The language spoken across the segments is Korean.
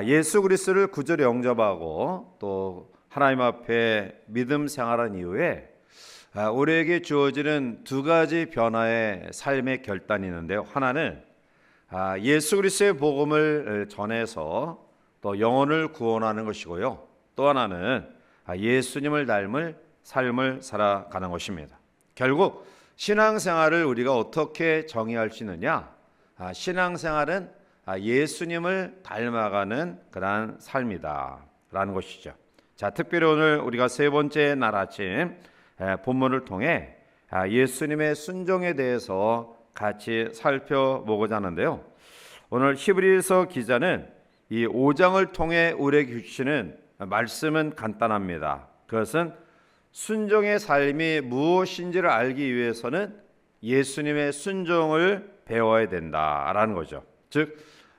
예수 그리스도를 구주로 영접하고 또 하나님 앞에 믿음 생활한 이후에 우리에게 주어지는 두 가지 변화의 삶의 결단이 있는데요. 하나는 예수 그리스도의 복음을 전해서 또 영혼을 구원하는 것이고요. 또 하나는 예수님을 닮을 삶을 살아가는 것입니다. 결국 신앙생활을 우리가 어떻게 정의할 수 있느냐? 신앙생활은 예수님을 닮아가는 그러한 삶이다라는 것이죠. 자, 특별히 오늘 우리가 세 번째 날 아침 본문을 통해 예수님의 순종에 대해서 같이 살펴보고자 하는데요. 오늘 히브리서 기자는 이 5장을 통해 우리에게 주시는 말씀은 간단합니다. 그것은 순종의 삶이 무엇인지를 알기 위해서는 예수님의 순종을 배워야 된다라는 거죠. 즉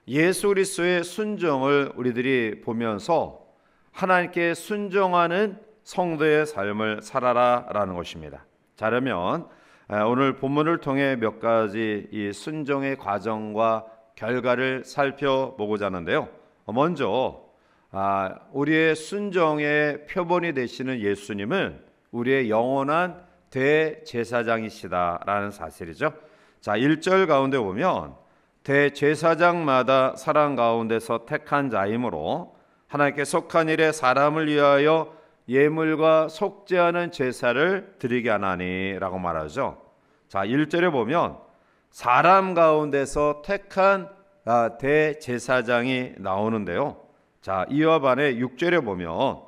예수 그리스도의 순종을 우리들이 보면서 하나님께 순종하는 성도의 삶을 살아라라는 것입니다. 자, 그러면 오늘 본문을 통해 몇 가지 이 순종의 과정과 결과를 살펴보고자 하는데요. 먼저 우리의 순종의 표본이 되시는 예수님은 우리의 영원한 대제사장이시다라는 사실이죠. 자, 1절 가운데 보면 대제사장마다 사람 가운데서 택한 자이므로 하나님께 속한 일에 사람을 위하여 예물과 속죄하는 제사를 드리게 하나니라고 말하죠. 자, 1절에 보면 사람 가운데서 택한 대제사장이 나오는데요. 자, 이와 반해 6절에 보면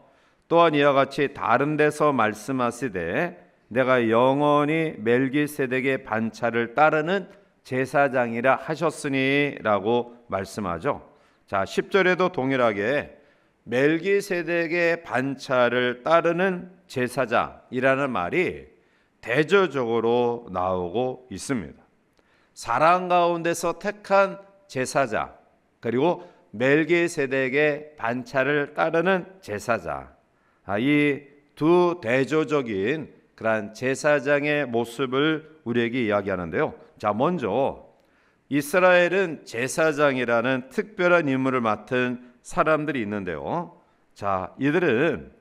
또한 이와 같이 다른 데서 말씀하시되 내가 영원히 멜기세덱의 반차를 따르는 제사장이라 하셨으니 라고 말씀하죠. 자, 10절에도 동일하게 멜기세덱의 반차를 따르는 제사장이라는 말이 대조적으로 나오고 있습니다. 사람 가운데서 택한 제사장, 그리고 멜기세덱의 반차를 따르는 제사장, 이 두 대조적인 그러한 제사장의 모습을 우리에게 이야기하는데요. 자, 먼저 이스라엘은 제사장이라는 특별한 임무를 맡은 사람들이 있는데요. 자, 이들은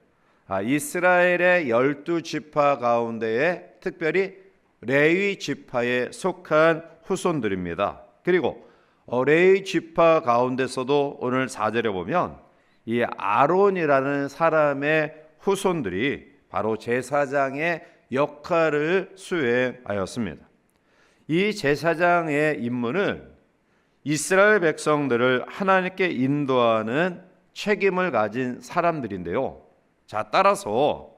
이스라엘의 12지파 가운데에 특별히 레위 지파에 속한 후손들입니다. 그리고 레위 지파 가운데서도 오늘 4절에 보면 이 아론이라는 사람의 후손들이 바로 제사장의 역할을 수행하였습니다. 이 제사장의 임무는 이스라엘 백성들을 하나님께 인도하는 책임을 가진 사람들인데요. 자, 따라서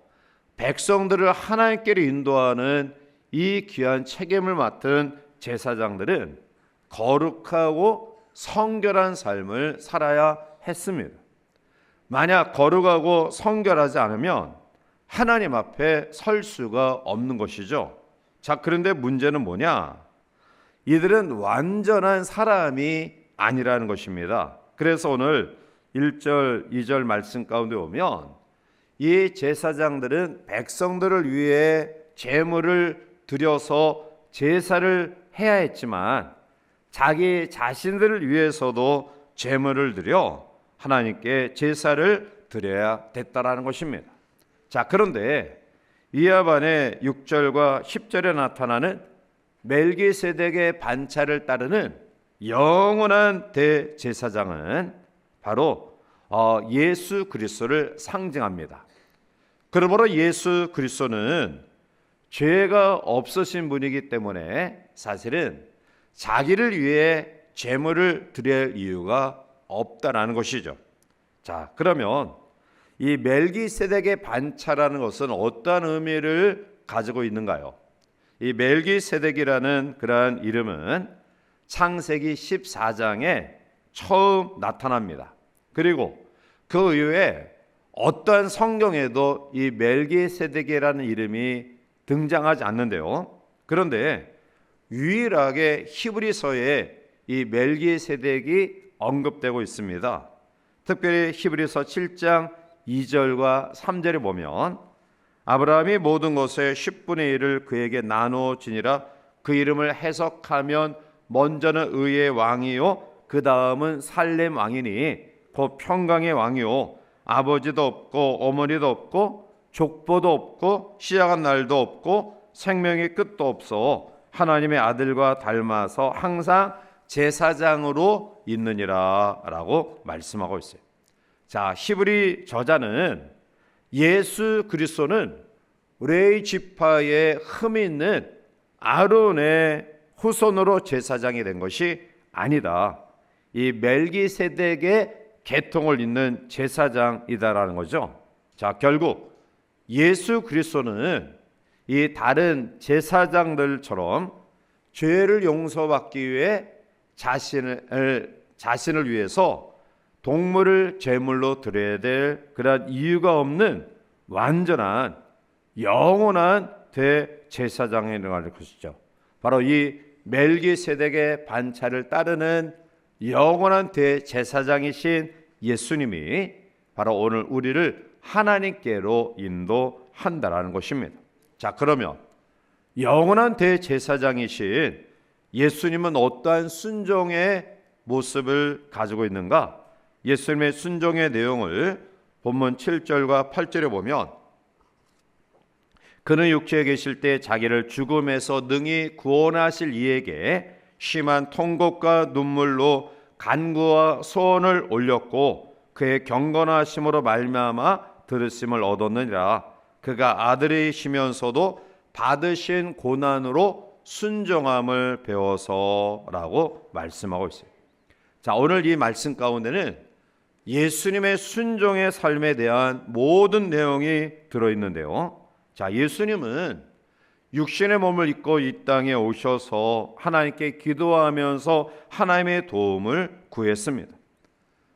백성들을 하나님께로 인도하는 이 귀한 책임을 맡은 제사장들은 거룩하고 성결한 삶을 살아야 했습니다. 만약 거룩하고 성결하지 않으면 하나님 앞에 설 수가 없는 것이죠. 자, 그런데 문제는 뭐냐? 이들은 완전한 사람이 아니라는 것입니다. 그래서 오늘 1절, 2절 말씀 가운데 보면 이 제사장들은 백성들을 위해 제물을 드려서 제사를 해야 했지만 자기 자신들을 위해서도 제물을 드려 하나님께 제사를 드려야 됐다라는 것입니다. 자, 그런데 이와 반해 6절과 10절에 나타나는 멜기세덱의 반차를 따르는 영원한 대제사장은 바로 예수 그리스도를 상징합니다. 그러므로 예수 그리스도는 죄가 없으신 분이기 때문에 사실은 자기를 위해 제물을 드릴 이유가 없다라는 것이죠. 자, 그러면 이 멜기세덱의 반차라는 것은 어떠한 의미를 가지고 있는가요? 이 멜기세덱이라는 그러한 이름은 창세기 14장에 처음 나타납니다. 그리고 그 이후에 어떠한 성경에도 이 멜기세덱이라는 이름이 등장하지 않는데요. 그런데 유일하게 히브리서에 이 멜기세덱이 언급되고 있습니다. 특별히 히브리서 7장 2절과 3절에 보면 아브라함이 모든 것의 10분의 1을 그에게 나누어 주니라. 그 이름을 해석하면 먼저는 의의 왕이요 그 다음은 살렘 왕이니 곧 평강의 왕이요 아버지도 없고 어머니도 없고 족보도 없고 시작한 날도 없고 생명의 끝도 없어 하나님의 아들과 닮아서 항상 제사장으로 있느니라 라고 말씀하고 있어요. 자, 히브리 저자는 예수 그리스도는 레위 지파에 흠이 있는 아론의 후손으로 제사장이 된 것이 아니다. 이 멜기세덱의 계통을 잇는 제사장이다라는 거죠. 자, 결국 예수 그리스도는 이 다른 제사장들처럼 죄를 용서받기 위해 자신을 위해서 동물을 제물로 드려야 될 그런 이유가 없는 완전한 영원한 대제사장이라는 것이죠. 바로 이 멜기세덱의 반차를 따르는 영원한 대제사장이신 예수님이 바로 오늘 우리를 하나님께로 인도한다라는 것입니다. 자, 그러면 영원한 대제사장이신 예수님은 어떠한 순종의 모습을 가지고 있는가? 예수님의 순종의 내용을 본문 7절과 8절에 보면 그는 육체에 계실 때 자기를 죽음에서 능히 구원하실 이에게 심한 통곡과 눈물로 간구와 소원을 올렸고 그의 경건하심으로 말미암아 들으심을 얻었느니라. 그가 아들이시면서도 받으신 고난으로 순종함을 배워서라고 말씀하고 있어요. 자, 오늘 이 말씀 가운데는 예수님의 순종의 삶에 대한 모든 내용이 들어있는데요. 자, 예수님은 육신의 몸을 입고 이 땅에 오셔서 하나님께 기도하면서 하나님의 도움을 구했습니다.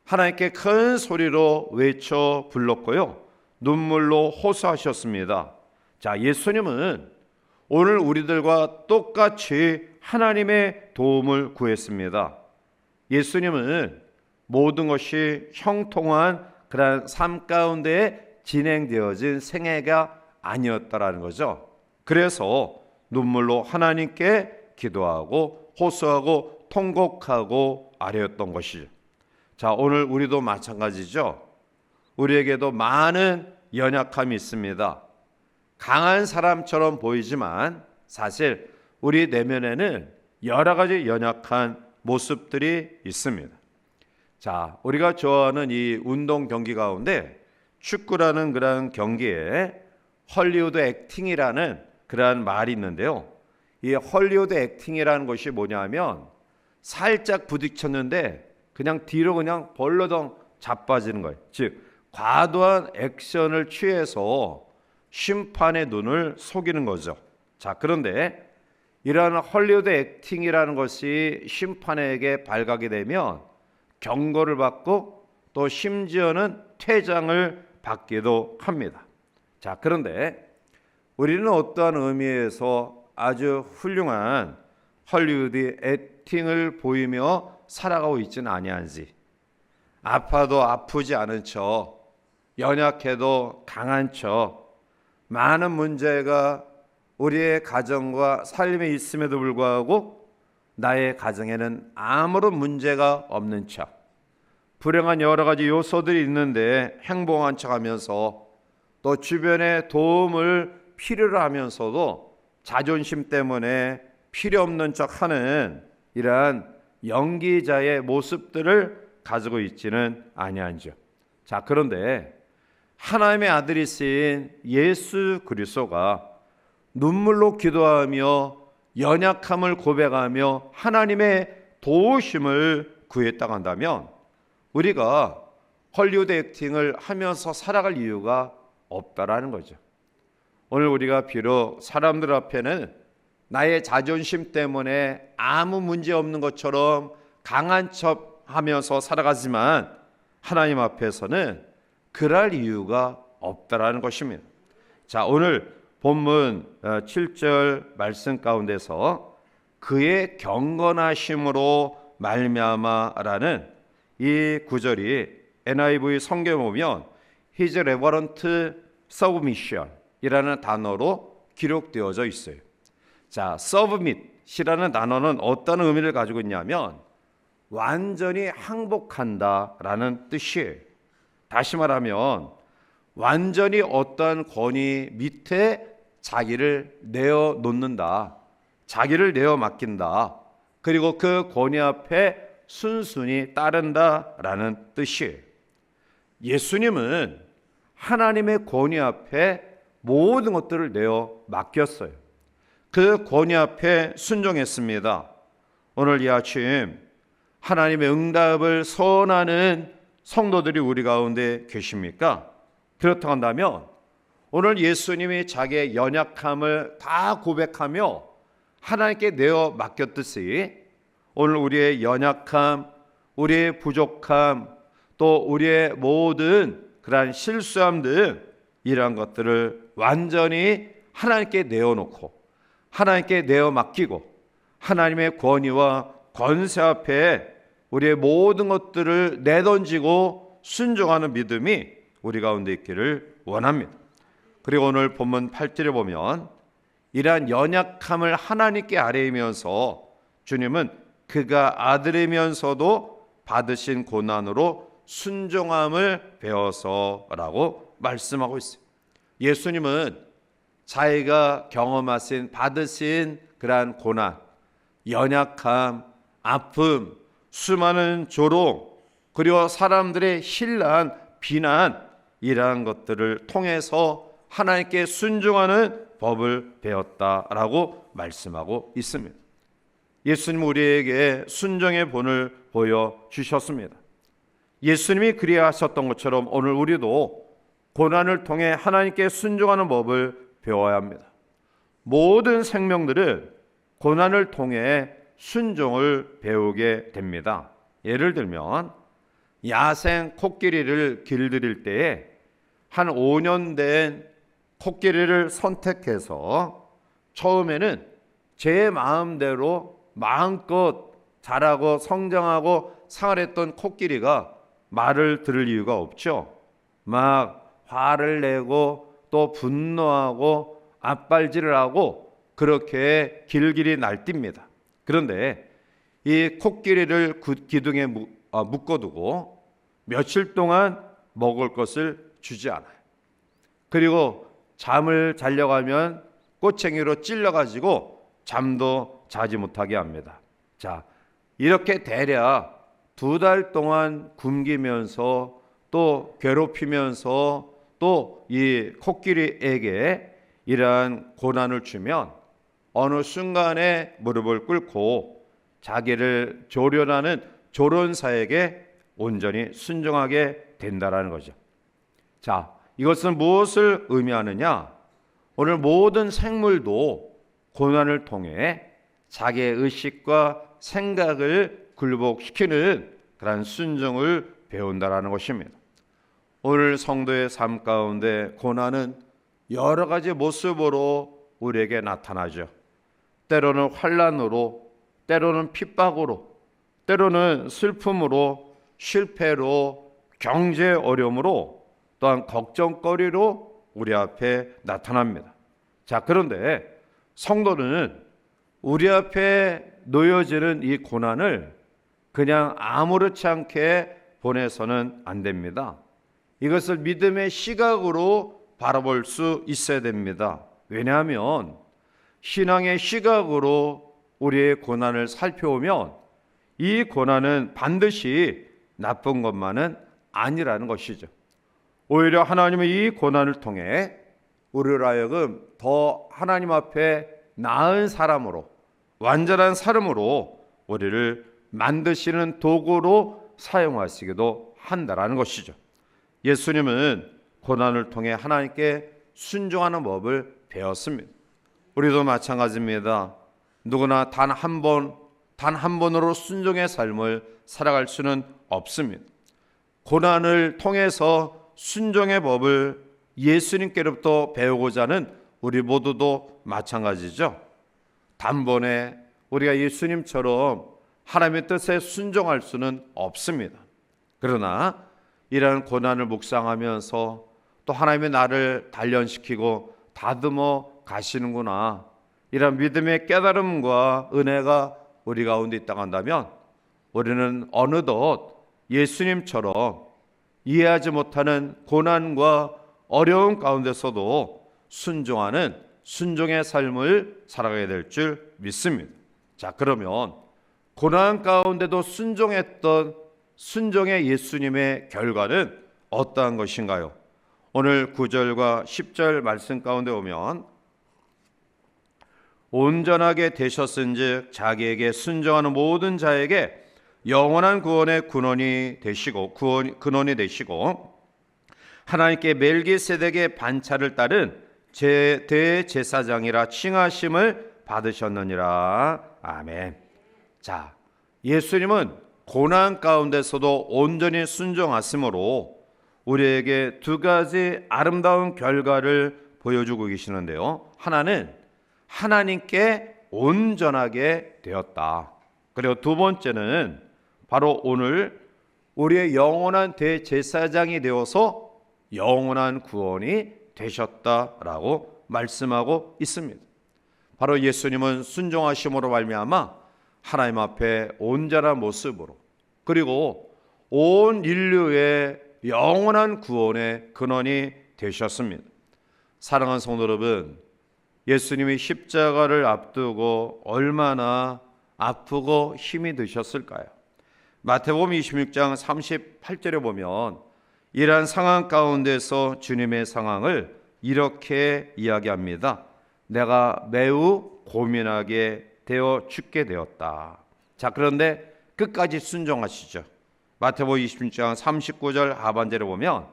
하나님께 큰 소리로 외쳐 불렀고요. 눈물로 호소하셨습니다. 자, 예수님은 오늘 우리들과 똑같이 하나님의 도움을 구했습니다. 예수님은 모든 것이 형통한 그런 삶 가운데 진행되어진 생애가 아니었다라는 거죠. 그래서 눈물로 하나님께 기도하고 호소하고 통곡하고 아뢰었던 것이죠. 자, 오늘 우리도 마찬가지죠. 우리에게도 많은 연약함이 있습니다. 강한 사람처럼 보이지만 사실 우리 내면에는 여러 가지 연약한 모습들이 있습니다. 자, 우리가 좋아하는 이 운동 경기 가운데 축구라는 그런 경기에 헐리우드 액팅이라는 그러한 말이 있는데요. 이 헐리우드 액팅이라는 것이 뭐냐면 살짝 부딪혔는데 그냥 뒤로 그냥 벌러덩 자빠지는 거예요. 즉 과도한 액션을 취해서 심판의 눈을 속이는 거죠. 자, 그런데 이러한 헐리우드 액팅이라는 것이 심판에게 발각이 되면 경고를 받고 또 심지어는 퇴장을 받기도 합니다. 자, 그런데 우리는 어떠한 의미에서 아주 훌륭한 헐리우드 액팅을 보이며 살아가고 있지는 아니한지, 아파도 아프지 않은 척, 연약해도 강한 척, 많은 문제가 우리의 가정과 삶에 있음에도 불구하고 나의 가정에는 아무런 문제가 없는 척, 불행한 여러 가지 요소들이 있는데 행복한 척하면서 또 주변에 도움을 필요로 하면서도 자존심 때문에 필요 없는 척하는 이러한 연기자의 모습들을 가지고 있지는 아니한죠. 자, 그런데 하나님의 아들이신 예수 그리스도가 눈물로 기도하며 연약함을 고백하며 하나님의 도우심을 구했다고 한다면 우리가 헐리우드 액팅을 하면서 살아갈 이유가 없다라는 거죠. 오늘 우리가 비록 사람들 앞에는 나의 자존심 때문에 아무 문제 없는 것처럼 강한 척 하면서 살아가지만 하나님 앞에서는 그럴 이유가 없다라는 것입니다. 자, 오늘 본문 7절 말씀 가운데서 그의 경건하심으로 말미암아라는 이 구절이 NIV 성경에 보면 His reverent submission 이라는 단어로 기록되어져 있어요. 자, submit이라는 단어는 어떤 의미를 가지고 있냐면 완전히 항복한다라는 뜻이에요. 다시 말하면 완전히 어떠한 권위 밑에 자기를 내어놓는다, 자기를 내어 맡긴다, 그리고 그 권위 앞에 순순히 따른다라는 뜻이에요. 예수님은 하나님의 권위 앞에 모든 것들을 내어 맡겼어요. 그 권위 앞에 순종했습니다. 오늘 이 아침 하나님의 응답을 선언하는 성도들이 우리 가운데 계십니까? 그렇다고 한다면 오늘 예수님이 자기의 연약함을 다 고백하며 하나님께 내어 맡겼듯이 오늘 우리의 연약함, 우리의 부족함, 또 우리의 모든 그러한 실수함 등 이러한 것들을 완전히 하나님께 내어놓고 하나님께 내어 맡기고 하나님의 권위와 권세 앞에 우리의 모든 것들을 내던지고 순종하는 믿음이 우리 가운데 있기를 원합니다. 그리고 오늘 본문 8절에 보면 이러한 연약함을 하나님께 아뢰면서 주님은 그가 아들이면서도 받으신 고난으로 순종함을 배워서라고 말씀하고 있어요. 예수님은 자기가 경험하신 받으신 그러한 고난, 연약함, 아픔, 수많은 조롱, 그리고 사람들의 신란, 비난 이러한 것들을 통해서 하나님께 순종하는 법을 배웠다라고 말씀하고 있습니다. 예수님 우리에게 순종의 본을 보여주셨습니다. 예수님이 그리하셨던 것처럼 오늘 우리도 고난을 통해 하나님께 순종하는 법을 배워야 합니다. 모든 생명들은 고난을 통해 순종을 배우게 됩니다. 예를 들면 야생 코끼리를 길들일 때에 한 5년 된 코끼리를 선택해서 처음에는 제 마음대로 마음껏 자라고 성장하고 생활했던 코끼리가 말을 들을 이유가 없죠. 막 화를 내고 또 분노하고 앞발질을 하고 그렇게 길길이 날뜁니다. 그런데 이 코끼리를 기둥에 묶어두고 며칠 동안 먹을 것을 주지 않아요. 그리고 잠을 자려고 하면 꼬챙이로 찔러가지고 잠도 자지 못하게 합니다. 자, 이렇게 대략 2달 동안 굶기면서 또 괴롭히면서 또 이 코끼리에게 이러한 고난을 주면 어느 순간에 무릎을 꿇고 자기를 조련하는 조련사에게 온전히 순종하게 된다라는 거죠. 자, 이것은 무엇을 의미하느냐? 오늘 모든 생물도 고난을 통해 자기의 의식과 생각을 굴복시키는 그런 순종을 배운다라는 것입니다. 오늘 성도의 삶 가운데 고난은 여러 가지 모습으로 우리에게 나타나죠. 때로는 환난으로, 때로는 핍박으로, 때로는 슬픔으로, 실패로, 경제 어려움으로, 또한 걱정거리로 우리 앞에 나타납니다. 자, 그런데 성도는 우리 앞에 놓여지는 이 고난을 그냥 아무렇지 않게 보내서는 안 됩니다. 이것을 믿음의 시각으로 바라볼 수 있어야 됩니다. 왜냐하면 신앙의 시각으로 우리의 고난을 살펴보면 이 고난은 반드시 나쁜 것만은 아니라는 것이죠. 오히려 하나님의 이 고난을 통해 우리를 하여금 더 하나님 앞에 나은 사람으로, 완전한 사람으로 우리를 만드시는 도구로 사용하시기도 한다라는 것이죠. 예수님은 고난을 통해 하나님께 순종하는 법을 배웠습니다. 우리도 마찬가지입니다. 누구나 단 한 번으로 순종의 삶을 살아갈 수는 없습니다. 고난을 통해서 순종의 법을 예수님께로부터 배우고자 하는 우리 모두도 마찬가지죠. 단번에 우리가 예수님처럼 하나님의 뜻에 순종할 수는 없습니다. 그러나 이러한 고난을 묵상하면서 또 하나님의 나를 단련시키고 다듬어 가시는구나, 이런 믿음의 깨달음과 은혜가 우리 가운데 있다고 한다면 우리는 어느덧 예수님처럼 이해하지 못하는 고난과 어려움 가운데서도 순종하는 순종의 삶을 살아가게 될 줄 믿습니다. 자, 그러면 고난 가운데도 순종했던 순종의 예수님의 결과는 어떠한 것인가요? 오늘 9절과 10절 말씀 가운데 보면 온전하게 되셨은즉 자기에게 순종하는 모든 자에게 영원한 구원의 근원이 되시고 하나님께 멜기세덱의 반차를 따른 대제사장이라 칭하심을 받으셨느니라. 아멘. 자, 예수님은 고난 가운데서도 온전히 순종하심으로 우리에게 두 가지 아름다운 결과를 보여주고 계시는데요. 하나는 하나님께 온전하게 되었다. 그리고 두 번째는 바로 오늘 우리의 영원한 대제사장이 되어서 영원한 구원이 되셨다라고 말씀하고 있습니다. 바로 예수님은 순종하심으로 말미암아 하나님 앞에 온전한 모습으로 그리고 온 인류의 영원한 구원의 근원이 되셨습니다. 사랑하는 성도 여러분, 예수님이 십자가를 앞두고 얼마나 아프고 힘이 드셨을까요? 마태복음 26장 38절에 보면 이러한 상황 가운데서 주님의 상황을 이렇게 이야기합니다. 내가 매우 고민하게 되어 죽게 되었다. 자, 그런데 끝까지 순종하시죠. 마태복음 26장 39절 하반절에 보면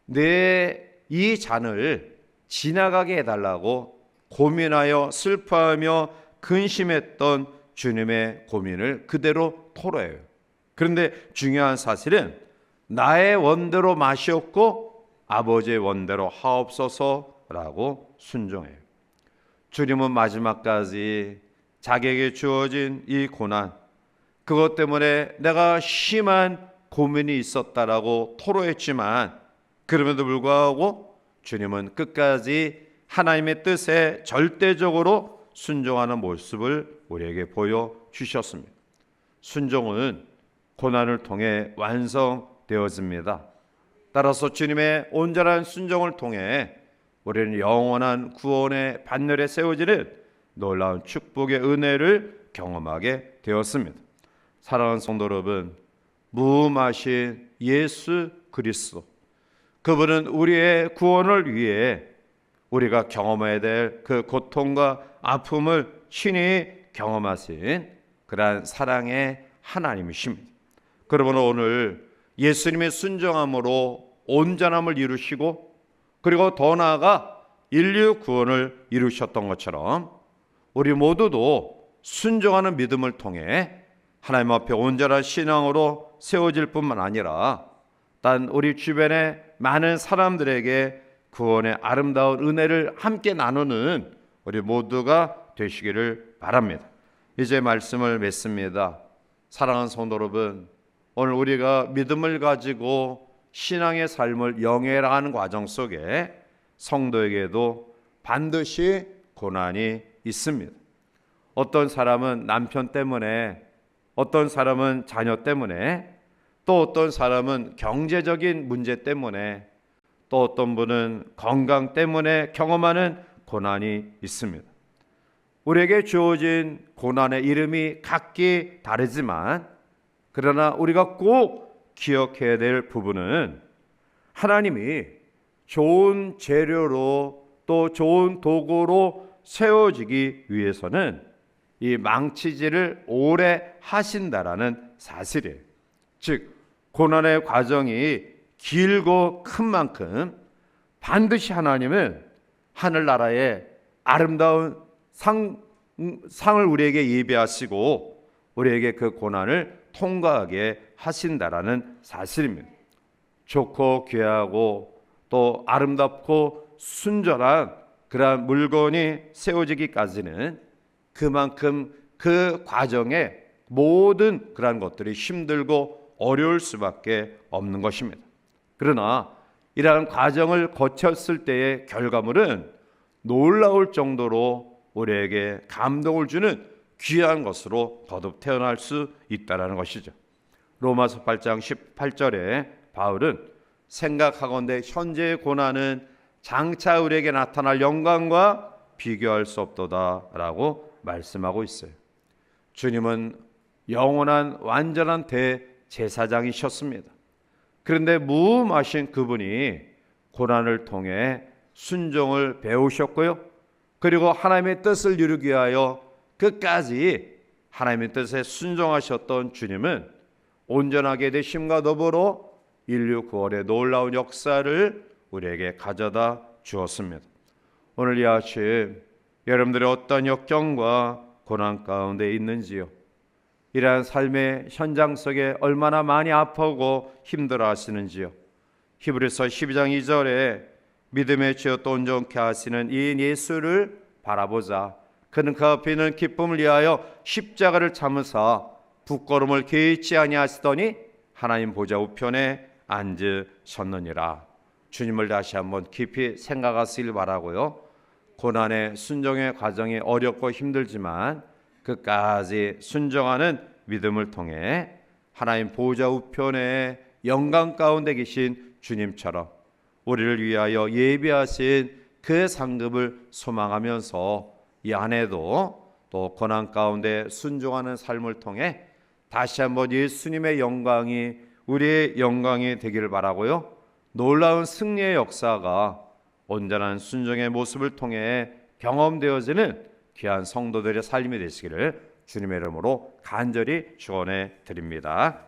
내 이 잔을 지나가게 해달라고 고민하여 슬퍼하며 근심했던 주님의 고민을 그대로 토로해요. 그런데 중요한 사실은 나의 원대로 마시옵고 아버지의 원대로 하옵소서라고 순종해요. 주님은 마지막까지 자기에게 주어진 이 고난, 그것 때문에 내가 심한 고민이 있었다라고 토로했지만 그럼에도 불구하고 주님은 끝까지 하나님의 뜻에 절대적으로 순종하는 모습을 우리에게 보여주셨습니다. 순종은 고난을 통해 완성되어집니다. 따라서 주님의 온전한 순종을 통해 우리는 영원한 구원의 반열에 세워지는 놀라운 축복의 은혜를 경험하게 되었습니다. 사랑하는 성도 여러분, 무음하신 예수 그리스도, 그분은 우리의 구원을 위해 우리가 경험해야 될 그 고통과 아픔을 친히 경험하신 그러한 사랑의 하나님이십니다. 그러므로 오늘 예수님의 순종함으로 온전함을 이루시고 그리고 더 나아가 인류 구원을 이루셨던 것처럼 우리 모두도 순종하는 믿음을 통해 하나님 앞에 온전한 신앙으로 세워질 뿐만 아니라 단 우리 주변의 많은 사람들에게 구원의 아름다운 은혜를 함께 나누는 우리 모두가 되시기를 바랍니다. 이제 말씀을 맺습니다. 사랑하는 성도 여러분, 오늘 우리가 믿음을 가지고 신앙의 삶을 영위하는 과정 속에 성도에게도 반드시 고난이 있습니다. 어떤 사람은 남편 때문에, 어떤 사람은 자녀 때문에, 또 어떤 사람은 경제적인 문제 때문에, 또 어떤 분은 건강 때문에 경험하는 고난이 있습니다. 우리에게 주어진 고난의 이름이 각기 다르지만 그러나 우리가 꼭 기억해야 될 부분은 하나님이 좋은 재료로 또 좋은 도구로 세워지기 위해서는 이 망치질을 오래 하신다라는 사실이에요. 즉 고난의 과정이 길고 큰 만큼 반드시 하나님은 하늘나라의 아름다운 상을 우리에게 예비하시고 우리에게 그 고난을 통과하게 하신다라는 사실입니다. 좋고 귀하고 또 아름답고 순전한 그러한 물건이 세워지기까지는 그만큼 그 과정에 모든 그러한 것들이 힘들고 어려울 수밖에 없는 것입니다. 그러나 이러한 과정을 거쳤을 때의 결과물은 놀라울 정도로 우리에게 감동을 주는 귀한 것으로 거듭 태어날 수 있다라는 것이죠. 로마서 8장 18절에 바울은 생각하건대 현재의 고난은 장차 우리에게 나타날 영광과 비교할 수 없도다라고 말씀하고 있어요. 주님은 영원한 완전한 대제사장이셨습니다. 그런데 무음하신 그분이 고난을 통해 순종을 배우셨고요. 그리고 하나님의 뜻을 이루기 위하여 끝까지 하나님의 뜻에 순종하셨던 주님은 온전하게 되심과 더불어 인류 구원의 놀라운 역사를 우리에게 가져다 주었습니다. 오늘 이 아침 여러분들의 어떤 역경과 고난 가운데 있는지요? 이러한 삶의 현장 속에 얼마나 많이 아프고 힘들어 하시는지요? 히브리서 12장 2절에 믿음의 죄 또 온전케 하시는 이 예수를 바라보자. 그는 그 앞에 있는 기쁨을 위하여 십자가를 참으사 부끄러움을 개의치 아니하시더니 하나님 보좌 우편에 앉으셨느니라. 주님을 다시 한번 깊이 생각하시길 바라고요. 고난의 순종의 과정이 어렵고 힘들지만 끝까지 순종하는 믿음을 통해 하나님 보좌 우편에 영광 가운데 계신 주님처럼 우리를 위하여 예비하신 그 상급을 소망하면서 이 안에도 또 고난 가운데 순종하는 삶을 통해 다시 한번 예수님의 영광이 우리의 영광이 되기를 바라고요. 놀라운 승리의 역사가 온전한 순종의 모습을 통해 경험되어지는 귀한 성도들의 삶이 되시기를 주님의 이름으로 간절히 축원해 드립니다.